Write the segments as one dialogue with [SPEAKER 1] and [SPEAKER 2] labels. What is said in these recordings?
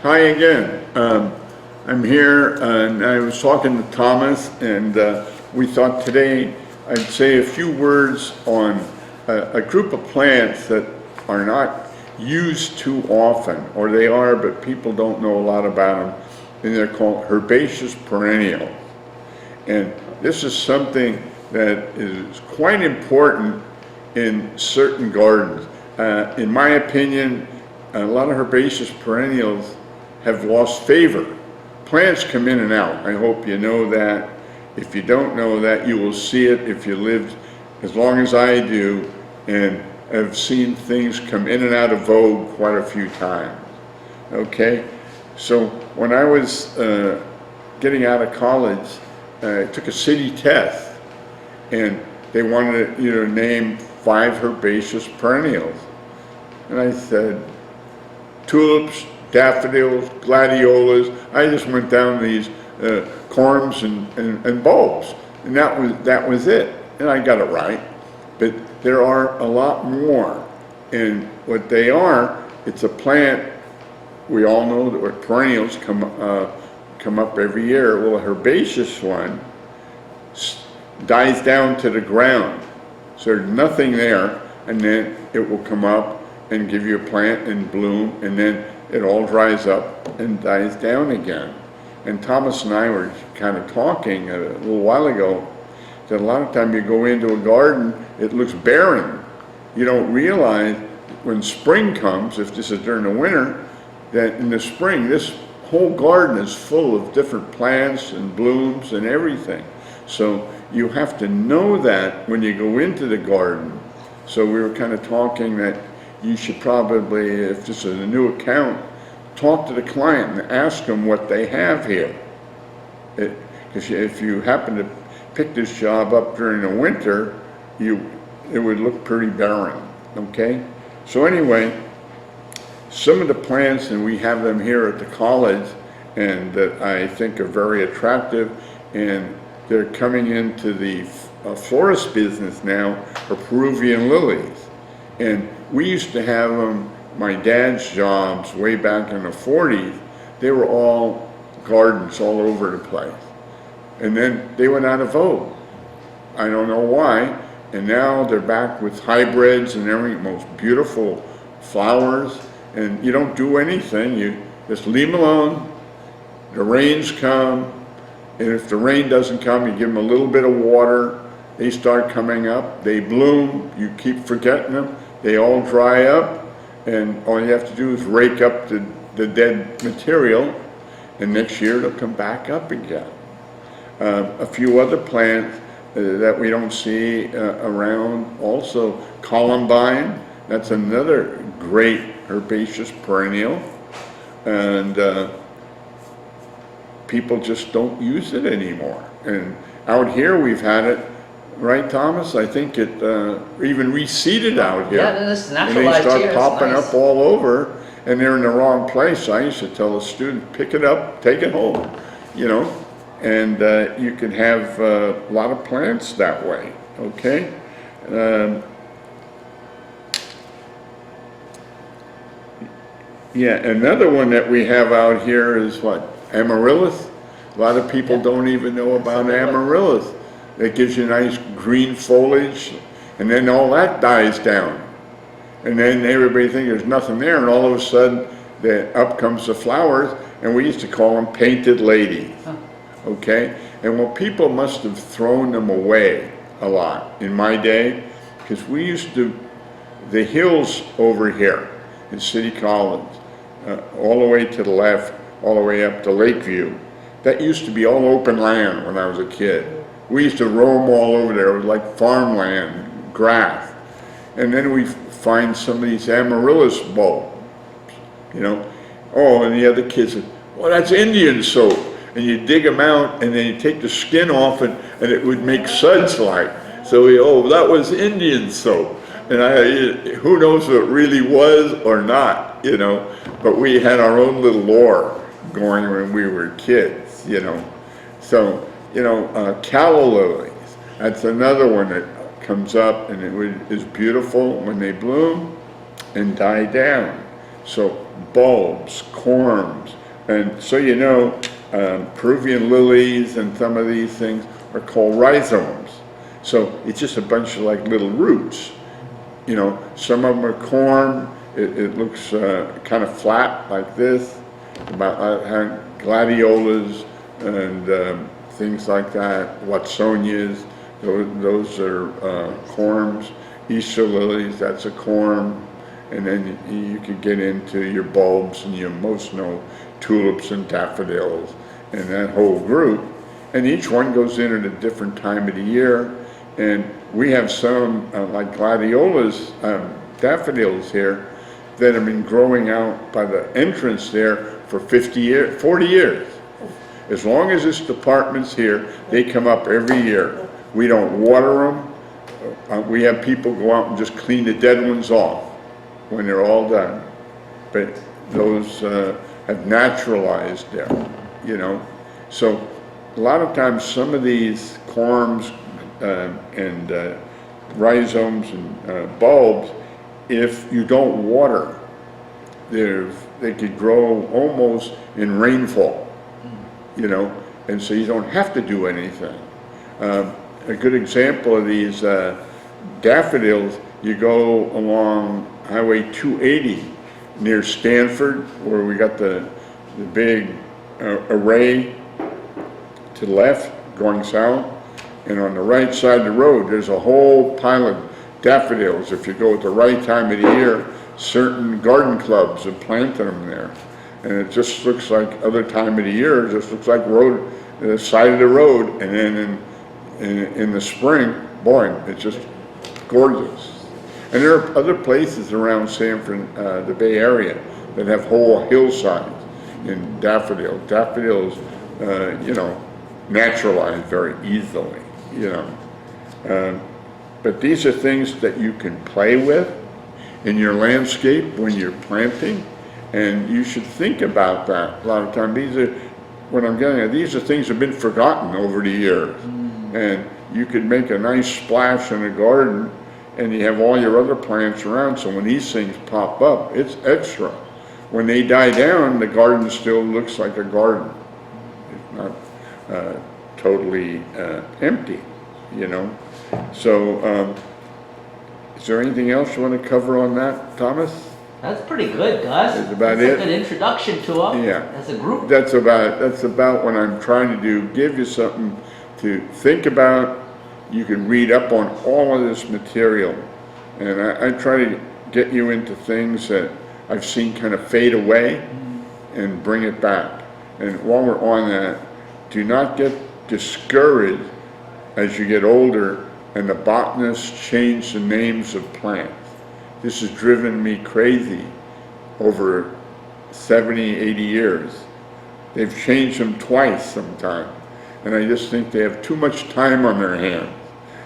[SPEAKER 1] Hi again. I'm here and I was talking to Thomas, and we thought today I'd say a few words on a group of plants that are not used too often, or they are but people don't know a lot about them, and they're called herbaceous perennials. And this is something that is quite important in certain gardens. In my opinion, a lot of herbaceous perennials have lost favor. Plants come in and out. I hope you know that. If you don't know that, you will see it if you lived as long as I do, and have seen things come in and out of vogue quite a few times. Okay? So when I was getting out of college, I took a city test, and they wanted you to name 5 herbaceous perennials. And I said, tulips, daffodils, gladiolas. I just went down these corms and bulbs, and that was it. And I got it right. But there are a lot more, and what they are, it's a plant. We all know that perennials come up every year. Well, a herbaceous one dies down to the ground, so there's nothing there, and then it will come up and give you a plant and bloom, and then it all dries up and dies down again. And Thomas and I were kind of talking a little while ago that a lot of time you go into a garden, it looks barren. You don't realize when spring comes, if this is during the winter, that in the spring this whole garden is full of different plants and blooms and everything. So you have to know that when you go into the garden. So we were kind of talking that you should probably, if this is a new account, talk to the client and ask them what they have here. Because if you happen to pick this job up during the winter, it would look pretty barren, okay? So anyway, some of the plants, and we have them here at the college, and that I think are very attractive, and they're coming into the florist business now, are Peruvian lilies. And we used to have them, my dad's jobs way back in the 40s, they were all gardens all over the place. And then they went out of vogue. I don't know why. And now they're back with hybrids and everything, most beautiful flowers. And you don't do anything, you just leave them alone. The rains come, and if the rain doesn't come, you give them a little bit of water, they start coming up, they bloom, you keep forgetting them, they all dry up, and all you have to do is rake up the dead material, and next year they'll come back up again. A few other plants that we don't see around, also columbine, that's another great herbaceous perennial, and people just don't use it anymore. And out here we've had it, right, Thomas? I think it even reseeded out here.
[SPEAKER 2] Yeah, this is
[SPEAKER 1] and they
[SPEAKER 2] naturalized
[SPEAKER 1] start
[SPEAKER 2] here.
[SPEAKER 1] popping
[SPEAKER 2] Nice.
[SPEAKER 1] up all over, and they're in the wrong place. I used to tell a student, pick it up, take it home, you know, and you can have a lot of plants that way, okay? Yeah, another one that we have out here is what? Amaryllis. A lot of people don't even know about amaryllis. It gives you nice green foliage, and then all that dies down. And then everybody thinks there's nothing there, and all of a sudden, up comes the flowers, and we used to call them painted ladies, okay? And well, people must have thrown them away a lot in my day, because we used to, the hills over here in City College, all the way to the left, all the way up to Lakeview, that used to be all open land when I was a kid. We used to roam all over there. It was like farmland, grass. And then we find some of these amaryllis bulbs, you know. Oh, and the other kids said, well, that's Indian soap. And you dig them out, and then you take the skin off, and it would make suds like. So that was Indian soap. And who knows if it really was or not, you know. But we had our own little lore going when we were kids, you know. So, you know, calla lilies, that's another one that comes up, and it is beautiful when they bloom and die down. So bulbs, corms, and so you know, Peruvian lilies and some of these things are called rhizomes. So it's just a bunch of like little roots. You know, some of them are corm. It looks kind of flat like this. About gladiolas and things like that. Watsonias, those are corms. Easter lilies, that's a corm. And then you could get into your bulbs, and you most know tulips and daffodils and that whole group. And each one goes in at a different time of the year. And we have some like gladiolas, daffodils here that have been growing out by the entrance there for 40 years. As long as this department's here, they come up every year. We don't water them. We have people go out and just clean the dead ones off when they're all done. But those have naturalized there, you know. So a lot of times some of these corms and rhizomes and bulbs, if you don't water, they could grow almost in rainfall, you know, and so you don't have to do anything. A good example of these daffodils, you go along Highway 280 near Stanford, where we got the big array to the left going south, and on the right side of the road there's a whole pile of daffodils. If you go at the right time of the year, certain garden clubs have planted them there, and it just looks like other time of the year, it just looks like the side of the road. And then in the spring, boy, it's just gorgeous. And there are other places around Sanford, the Bay Area, that have whole hillsides in daffodils. Daffodils, you know, naturalize very easily, you know. But these are things that you can play with in your landscape when you're planting, and you should think about that a lot of times. These are, what I'm getting at, these are things that have been forgotten over the years. And you could make a nice splash in a garden, and you have all your other plants around, so when these things pop up, it's extra. When they die down, the garden still looks like a garden. It's not totally empty, you know. So, is there anything else you want to cover on that, Thomas?
[SPEAKER 2] That's pretty good, Gus.
[SPEAKER 1] That's about
[SPEAKER 2] That's
[SPEAKER 1] it.
[SPEAKER 2] a good introduction to them as a group.
[SPEAKER 1] That's about what I'm trying to do. Give you something to think about. You can read up on all of this material, and I try to get you into things that I've seen kind of fade away and bring it back. And while we're on that, do not get discouraged as you get older and the botanists change the names of plants. This has driven me crazy over 70, 80 years. They've changed them twice sometimes, and I just think they have too much time on their hands.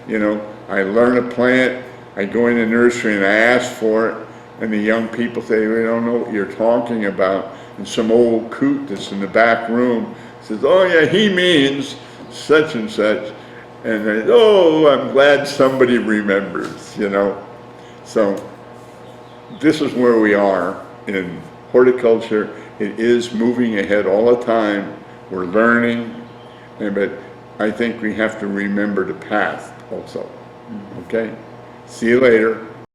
[SPEAKER 1] You know, I learn a plant, I go in the nursery and I ask for it, and the young people say, we don't know what you're talking about. And some old coot that's in the back room says, oh yeah, he means such and such. And they, oh, I'm glad somebody remembers, you know. So this is where we are in horticulture. It is moving ahead all the time. We're learning, but I think we have to remember the past also. Okay? See you later.